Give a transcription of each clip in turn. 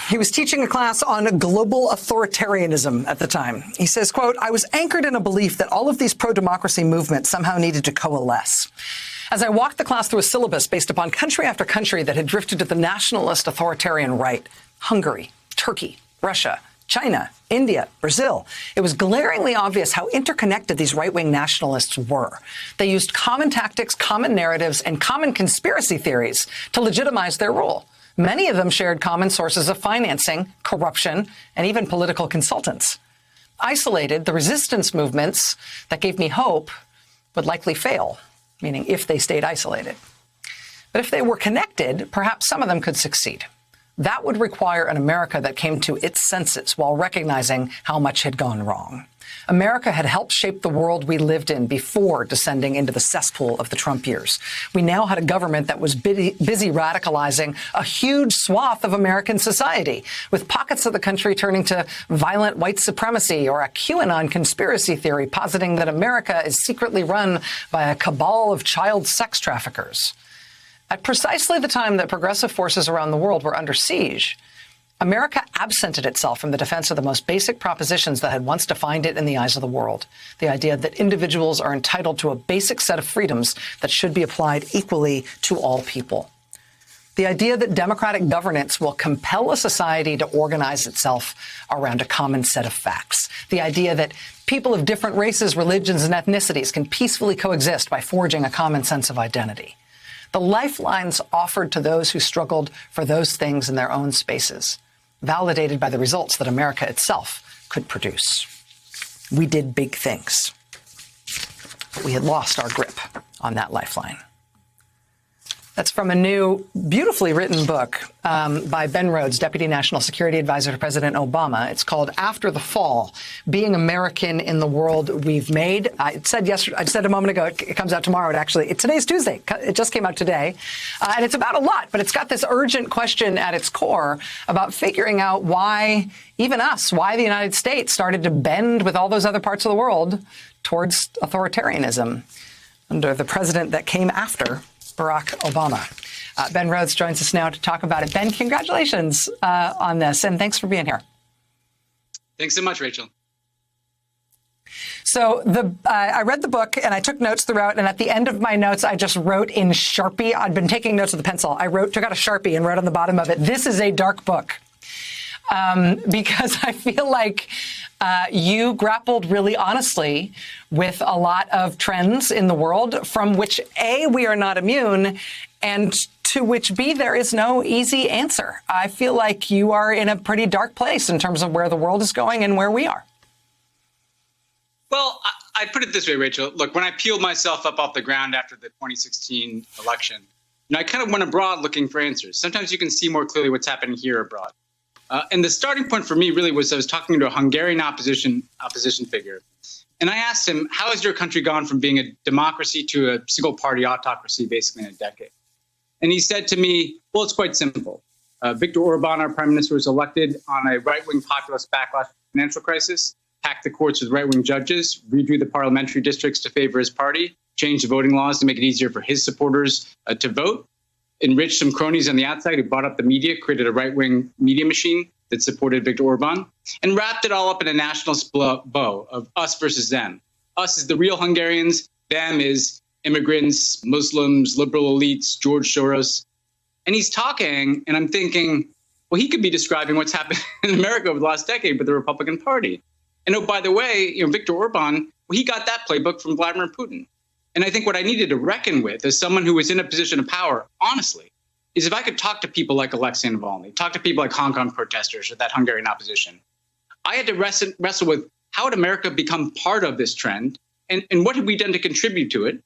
He was teaching a class on global authoritarianism at the time. He says, quote, "I was anchored in a belief that all of these pro-democracy movements somehow needed to coalesce. As I walked the class through a syllabus based upon country after country that had drifted to the nationalist authoritarian right, Hungary, Turkey, Russia, China, India, Brazil, it was glaringly obvious how interconnected these right-wing nationalists were. They used common tactics, common narratives, and common conspiracy theories to legitimize their rule. Many of them shared common sources of financing, corruption, and even political consultants. Isolated, the resistance movements that gave me hope would likely fail, meaning if they stayed isolated. But if they were connected, perhaps some of them could succeed. That would require an America that came to its senses while recognizing how much had gone wrong. America had helped shape the world we lived in before descending into the cesspool of the Trump years. We now had a government that was busy radicalizing a huge swath of American society, with pockets of the country turning to violent white supremacy or a QAnon conspiracy theory positing that America is secretly run by a cabal of child sex traffickers. At precisely the time that progressive forces around the world were under siege, America absented itself from the defense of the most basic propositions that had once defined it in the eyes of the world. The idea that individuals are entitled to a basic set of freedoms that should be applied equally to all people. The idea that democratic governance will compel a society to organize itself around a common set of facts. The idea that people of different races, religions, and ethnicities can peacefully coexist by forging a common sense of identity. The lifelines offered to those who struggled for those things in their own spaces, validated by the results that America itself could produce. We did big things, but we had lost our grip on that lifeline. That's from a new, beautifully written book by Ben Rhodes, Deputy National Security Advisor to President Obama. It's called After the Fall, Being American in the World We've Made. I said a moment ago, it comes out tomorrow. Today's Tuesday. It just came out today. And it's about a lot, but it's got this urgent question at its core about figuring out why the United States started to bend with all those other parts of the world towards authoritarianism under the president that came after Barack Obama. Ben Rhodes joins us now to talk about it. Ben, congratulations on this, and thanks for being here. Thanks so much, Rachel. So I read the book and I took notes throughout, and at the end of my notes, I just wrote in Sharpie. I'd been taking notes with a pencil. Took out a Sharpie and wrote on the bottom of it, "This is a dark book." Because I feel like you grappled really honestly with a lot of trends in the world from which, A, we are not immune, and to which, B, there is no easy answer. I feel like you are in a pretty dark place in terms of where the world is going and where we are. Well, I put it this way, Rachel. Look, when I peeled myself up off the ground after the 2016 election, I kind of went abroad looking for answers. Sometimes you can see more clearly what's happening here abroad. And the starting point for me really was I was talking to a Hungarian opposition figure. And I asked him, how has your country gone from being a democracy to a single party autocracy basically in a decade? And he said to me, well, it's quite simple. Viktor Orban, our prime minister, was elected on a right-wing populist backlash to the financial crisis, packed the courts with right-wing judges, redrew the parliamentary districts to favor his party, changed the voting laws to make it easier for his supporters to vote, enriched some cronies on the outside who bought up the media, created a right-wing media machine that supported Viktor Orban, and wrapped it all up in a nationalist bow of us versus them. Us is the real Hungarians, them is immigrants, Muslims, liberal elites, George Soros. And he's talking, and I'm thinking, well, he could be describing what's happened in America over the last decade with the Republican Party. And oh, by the way, Viktor Orban, well, he got that playbook from Vladimir Putin. And I think what I needed to reckon with as someone who was in a position of power, honestly, is if I could talk to people like Alexei Navalny, talk to people like Hong Kong protesters or that Hungarian opposition, I had to wrestle with how would America become part of this trend and what had we done to contribute to it,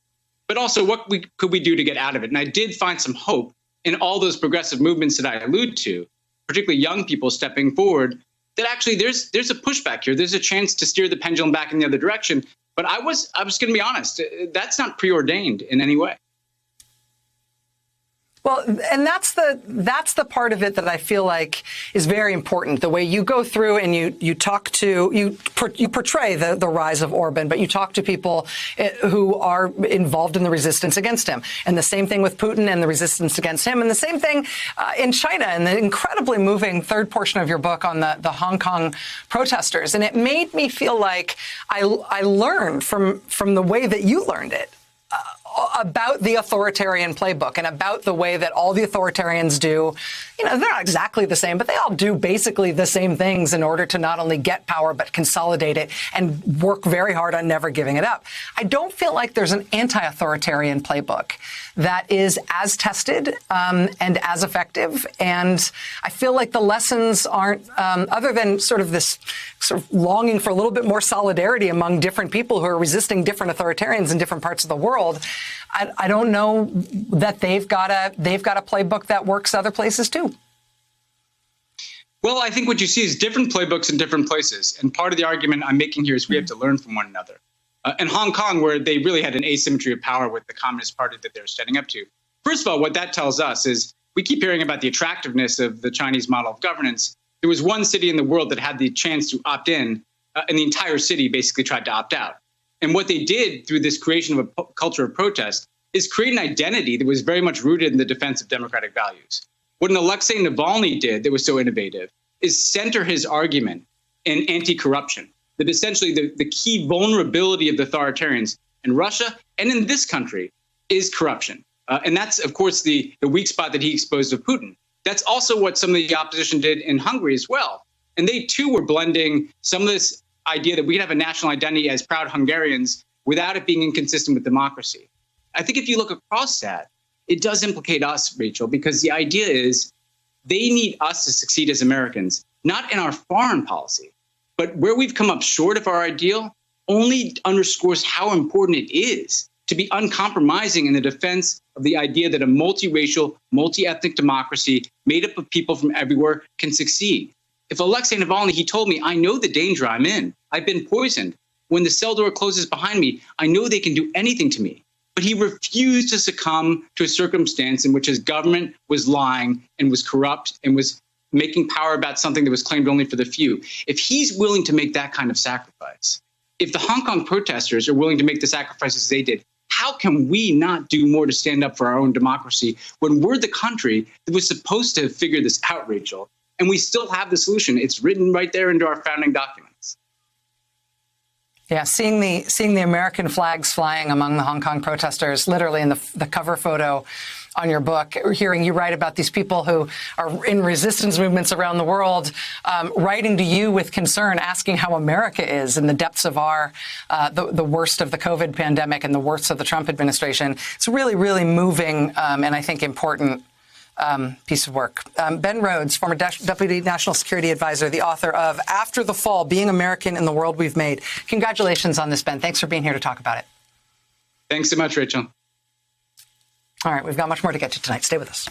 but also what could we do to get out of it. And I did find some hope in all those progressive movements that I allude to, particularly young people stepping forward, that actually there's a pushback here. There's a chance to steer the pendulum back in the other direction. But I was going to be honest, that's not preordained in any way. Well, and that's the part of it that I feel like is very important. The way you go through and you portray the rise of Orban, but you talk to people who are involved in the resistance against him, and the same thing with Putin and the resistance against him, and the same thing in China and the incredibly moving third portion of your book on the Hong Kong protesters. And it made me feel like I learned from the way that you learned it. About the authoritarian playbook and about the way that all the authoritarians do. You know, they're not exactly the same, but they all do basically the same things in order to not only get power, but consolidate it and work very hard on never giving it up. I don't feel like there's an anti-authoritarian playbook that is as tested and as effective. And I feel like the lessons aren't, other than sort of this sort of longing for a little bit more solidarity among different people who are resisting different authoritarians in different parts of the world. I don't know that they've got a playbook that works other places too. Well, I think what you see is different playbooks in different places. And part of the argument I'm making here is we have to learn from one another. In Hong Kong, where they really had an asymmetry of power with the Communist Party that they're standing up to. First of all, what that tells us is we keep hearing about the attractiveness of the Chinese model of governance. There was one city in the world that had the chance to opt in, and the entire city basically tried to opt out. And what they did through this creation of a culture of protest is create an identity that was very much rooted in the defense of democratic values. What an Alexei Navalny did that was so innovative is center his argument in anti-corruption, that essentially the key vulnerability of the authoritarians in Russia and in this country is corruption. And that's, of course, the weak spot that he exposed of Putin. That's also what some of the opposition did in Hungary as well. And they, too, were blending some of this idea that we have a national identity as proud Hungarians without it being inconsistent with democracy. I think if you look across that, it does implicate us, Rachel, because the idea is they need us to succeed as Americans, not in our foreign policy, but where we've come up short of our ideal only underscores how important it is to be uncompromising in the defense of the idea that a multiracial, multi-ethnic democracy made up of people from everywhere can succeed. If Alexei Navalny, he told me, I know the danger I'm in. I've been poisoned. When the cell door closes behind me, I know they can do anything to me. But he refused to succumb to a circumstance in which his government was lying and was corrupt and was making power about something that was claimed only for the few. If he's willing to make that kind of sacrifice, if the Hong Kong protesters are willing to make the sacrifices they did, how can we not do more to stand up for our own democracy when we're the country that was supposed to have figured this out, Rachel? And we still have the solution. It's written right there into our founding documents. Yeah, seeing the American flags flying among the Hong Kong protesters, literally in the cover photo on your book, hearing you write about these people who are in resistance movements around the world, writing to you with concern, asking how America is in the depths of the worst of the COVID pandemic and the worst of the Trump administration. It's really, really moving and I think important piece of work. Ben Rhodes, former Deputy National Security Advisor, the author of After the Fall, Being American in the World We've Made. Congratulations on this, Ben. Thanks for being here to talk about it. Thanks so much, Rachel. All right, we've got much more to get to tonight. Stay with us.